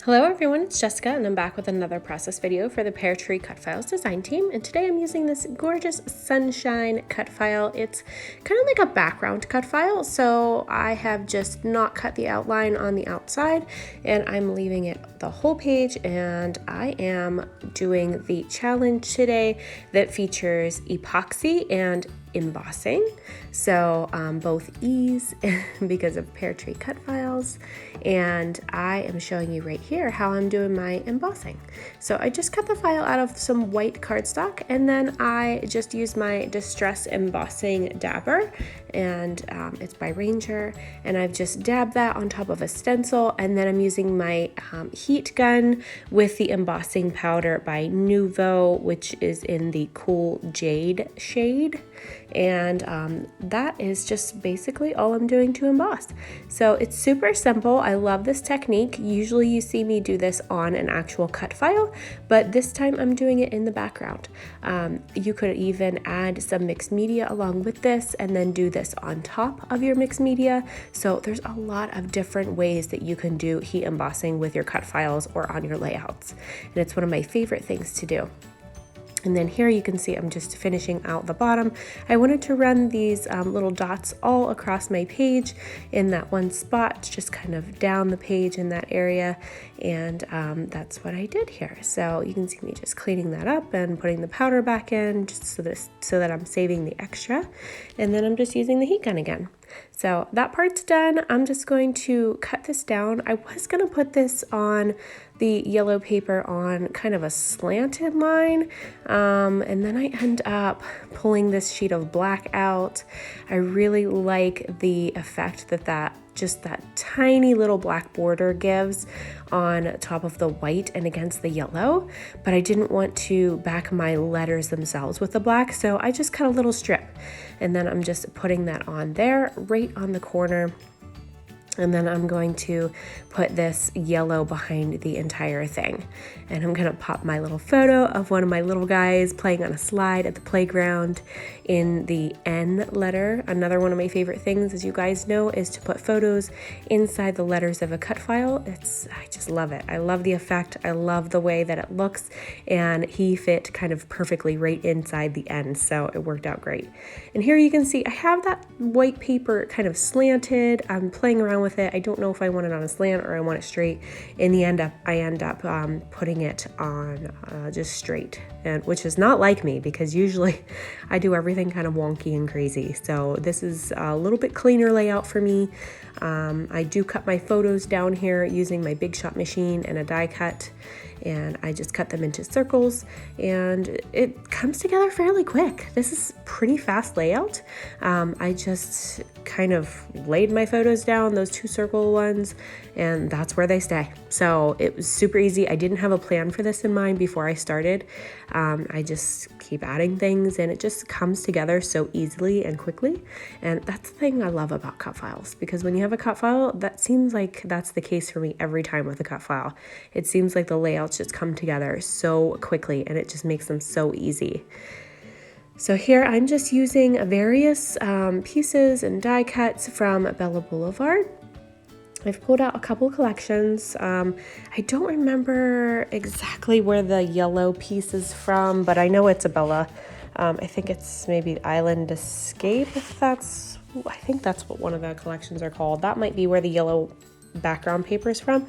Hello everyone, it's Jessica and I'm back with another process video for the Peartree Cutfiles design team, and today I'm using this gorgeous sunshine cut file. It's kind of like a background cut file, so I have just not cut the outline on the outside and I'm leaving it the whole page, and I am doing the challenge today that features epoxy and embossing. So both E's because of Peartree cut files, and I am showing you right here how I'm doing my embossing. So I just cut the file out of some white cardstock, and then I just used my distress embossing dabber, and it's by Ranger, and I've just dabbed that on top of a stencil, and then I'm using my heat gun with the embossing powder by Nuvo, which is in the cool jade shade, and that is just basically all I'm doing to emboss. So it's super simple. I love this technique. Usually you see me do this on an actual cut file, but this time I'm doing it in the background. You could even add some mixed media along with this and then do this on top of your mixed media. So there's a lot of different ways that you can do heat embossing with your cut files or on your layouts, and it's one of my favorite things to do. And then here you can see I'm just finishing out the bottom. I wanted to run these little dots all across my page in that one spot, just kind of down the page in that area, and that's what I did here. So you can see me just cleaning that up and putting the powder back in, just so that I'm saving the extra, and then I'm just using the heat gun again. So that part's done. I'm just going to cut this down. I was going to put this on the yellow paper on kind of a slanted line, and then I end up pulling this sheet of black out. I really like the effect that just that tiny little black border gives on top of the white and against the yellow, but I didn't want to back my letters themselves with the black, so I just cut a little strip, and then I'm just putting that on there right on the corner. And then I'm going to put this yellow behind the entire thing. And I'm gonna pop my little photo of one of my little guys playing on a slide at the playground in the N letter. Another one of my favorite things, as you guys know, is to put photos inside the letters of a cut file. I just love it. I love the effect. I love the way that it looks, and he fit kind of perfectly right inside the N, so it worked out great. And here you can see I have that white paper kind of slanted. I'm playing around with it. I don't know if I want it on a slant or I want it straight. In the end, I end up putting it on just straight, and which is not like me, because usually I do everything kind of wonky and crazy. So this is a little bit cleaner layout for me. I do cut my photos down here using my Big Shot machine and a die cut, and I just cut them into circles, and it comes together fairly quick. This is pretty fast layout. I just kind of laid my photos down, those two circle ones, and that's where they stay. So it was super easy. I didn't have a plan for this in mind before I started. I just keep adding things, and it just comes together so easily and quickly. And that's the thing I love about cut files, because when you have a cut file, that seems like that's the case for me every time with a cut file. It seems like the layouts just come together so quickly, and it just makes them so easy. So here I'm just using various pieces and die cuts from Blvd. I've pulled out a couple collections. I don't remember exactly where the yellow piece is from, but I know it's a Bella. I think it's maybe Island Escape, I think that's what one of the collections are called. That might be where the yellow background paper is from.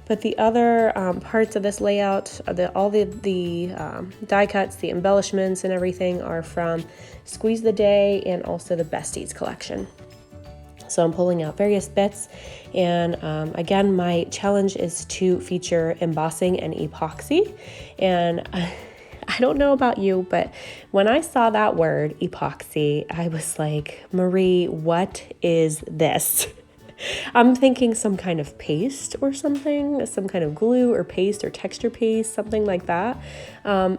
But the other parts of this layout, all the die cuts, the embellishments and everything are from Squeeze the Day and also the Besties collection. So I'm pulling out various bits, and again, my challenge is to feature embossing and epoxy. And I don't know about you, but when I saw that word epoxy, I was like, Marie, what is this? I'm thinking some kind of paste or something, some kind of glue or paste or texture paste, something like that.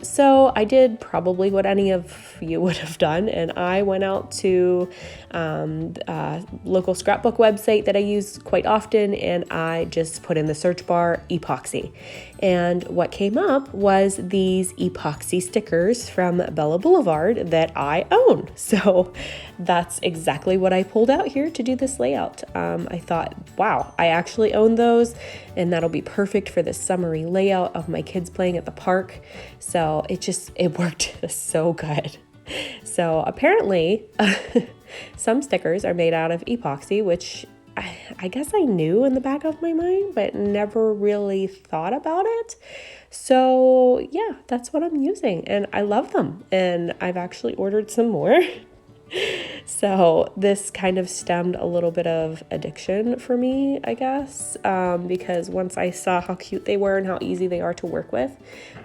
So I did probably what any of you would have done, and I went out to local scrapbook website that I use quite often, and I just put in the search bar epoxy. And what came up was these epoxy stickers from Blvd that I own. So that's exactly what I pulled out here to do this layout. I thought, wow, I actually own those, and that'll be perfect for this summery layout of my kids playing at the park. So it worked so good. So apparently some stickers are made out of epoxy, which I guess I knew in the back of my mind, but never really thought about it. So yeah, that's what I'm using, and I love them, and I've actually ordered some more. So this kind of stemmed a little bit of addiction for me, I guess, because once I saw how cute they were and how easy they are to work with,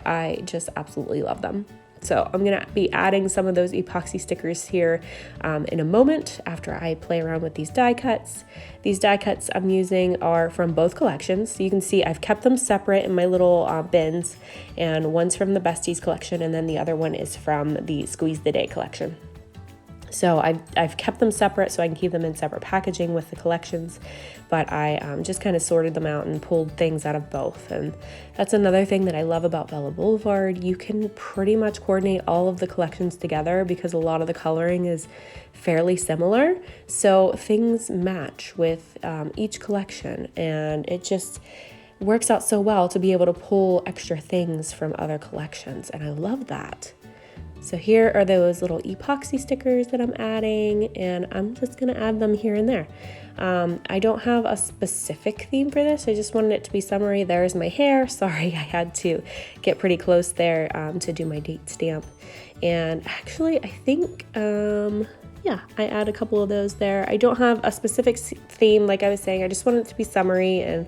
I just absolutely love them. So I'm going to be adding some of those epoxy stickers here in a moment after I play around with these die cuts. These die cuts I'm using are from both collections. So you can see I've kept them separate in my little bins, and one's from the Besties collection, and then the other one is from the Squeeze the Day collection. So I've kept them separate so I can keep them in separate packaging with the collections, but I just kind of sorted them out and pulled things out of both. And that's another thing that I love about Bella Boulevard. You can pretty much coordinate all of the collections together because a lot of the coloring is fairly similar. So things match with each collection, and it just works out so well to be able to pull extra things from other collections, and I love that. So here are those little epoxy stickers that I'm adding, and I'm just gonna add them here and there. I don't have a specific theme for this. I just wanted it to be summery. There's my hair. Sorry, I had to get pretty close there to do my date stamp. And actually, I think, yeah, I add a couple of those there. I don't have a specific theme, like I was saying. I just wanted it to be summery and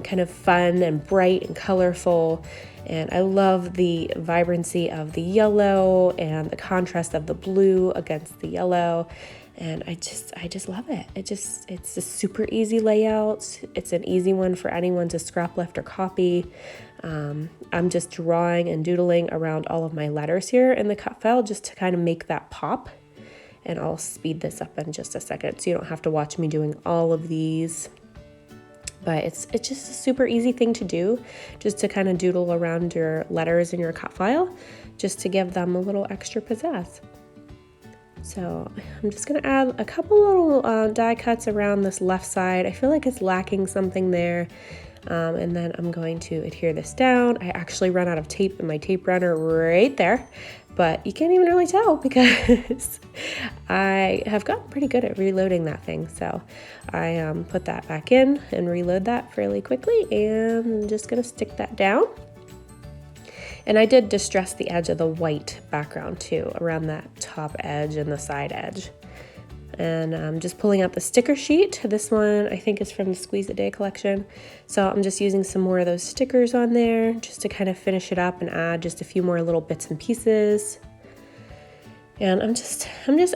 kind of fun and bright and colorful. And I love the vibrancy of the yellow and the contrast of the blue against the yellow. And I just love it. It's a super easy layout. It's an easy one for anyone to scrap lift or copy. I'm just drawing and doodling around all of my letters here in the cut file just to kind of make that pop. And I'll speed this up in just a second so you don't have to watch me doing all of these. But it's just a super easy thing to do, just to kind of doodle around your letters in your cut file, just to give them a little extra pizzazz. So I'm just gonna add a couple little die cuts around this left side. I feel like it's lacking something there. And then I'm going to adhere this down. I actually ran out of tape in my tape runner right there, but you can't even really tell because I have gotten pretty good at reloading that thing. So I put that back in and reload that fairly quickly, and I'm just gonna stick that down. And I did distress the edge of the white background too, around that top edge and the side edge. And I'm just pulling out the sticker sheet. This one I think is from the Squeeze the Day collection. So I'm just using some more of those stickers on there just to kind of finish it up and add just a few more little bits and pieces. And I'm just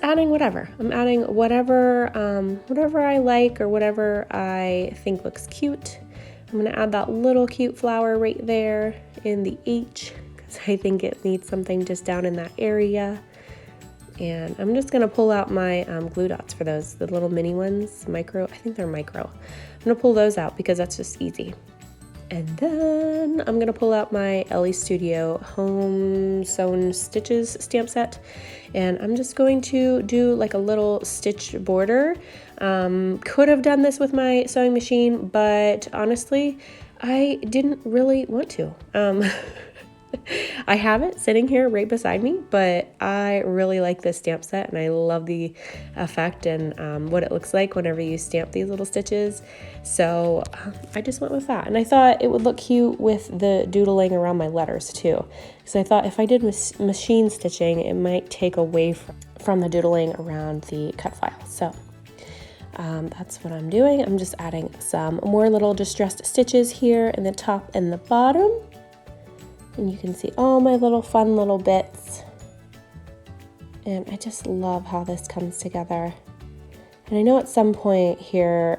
adding whatever. I'm adding whatever I like or whatever I think looks cute. I'm gonna add that little cute flower right there in the H because I think it needs something just down in that area. And I'm just gonna pull out my glue dots for those, the little mini ones, micro, I think they're micro. I'm gonna pull those out because that's just easy. And then I'm gonna pull out my Ellie Studio Home Sewn Stitches stamp set. And I'm just going to do like a little stitch border. Could have done this with my sewing machine, but honestly, I didn't really want to. I have it sitting here right beside me, but I really like this stamp set and I love the effect and what it looks like whenever you stamp these little stitches. So I just went with that, and I thought it would look cute with the doodling around my letters too, because I thought if I did machine stitching, it might take away from the doodling around the cut file. So that's what I'm doing. I'm just adding some more little distressed stitches here in the top and the bottom. And you can see all my little fun little bits. And I just love how this comes together. And I know at some point here,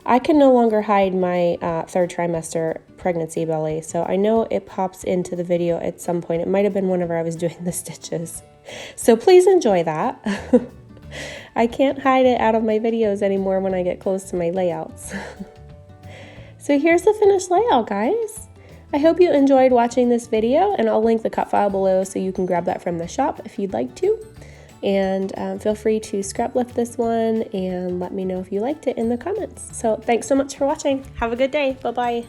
I can no longer hide my third trimester pregnancy belly. So I know it pops into the video at some point. It might have been whenever I was doing the stitches. So please enjoy that. I can't hide it out of my videos anymore when I get close to my layouts. So here's the finished layout, guys. I hope you enjoyed watching this video, and I'll link the cut file below so you can grab that from the shop if you'd like to. And feel free to scrap lift this one and let me know if you liked it in the comments. So thanks so much for watching. Have a good day. Bye-bye.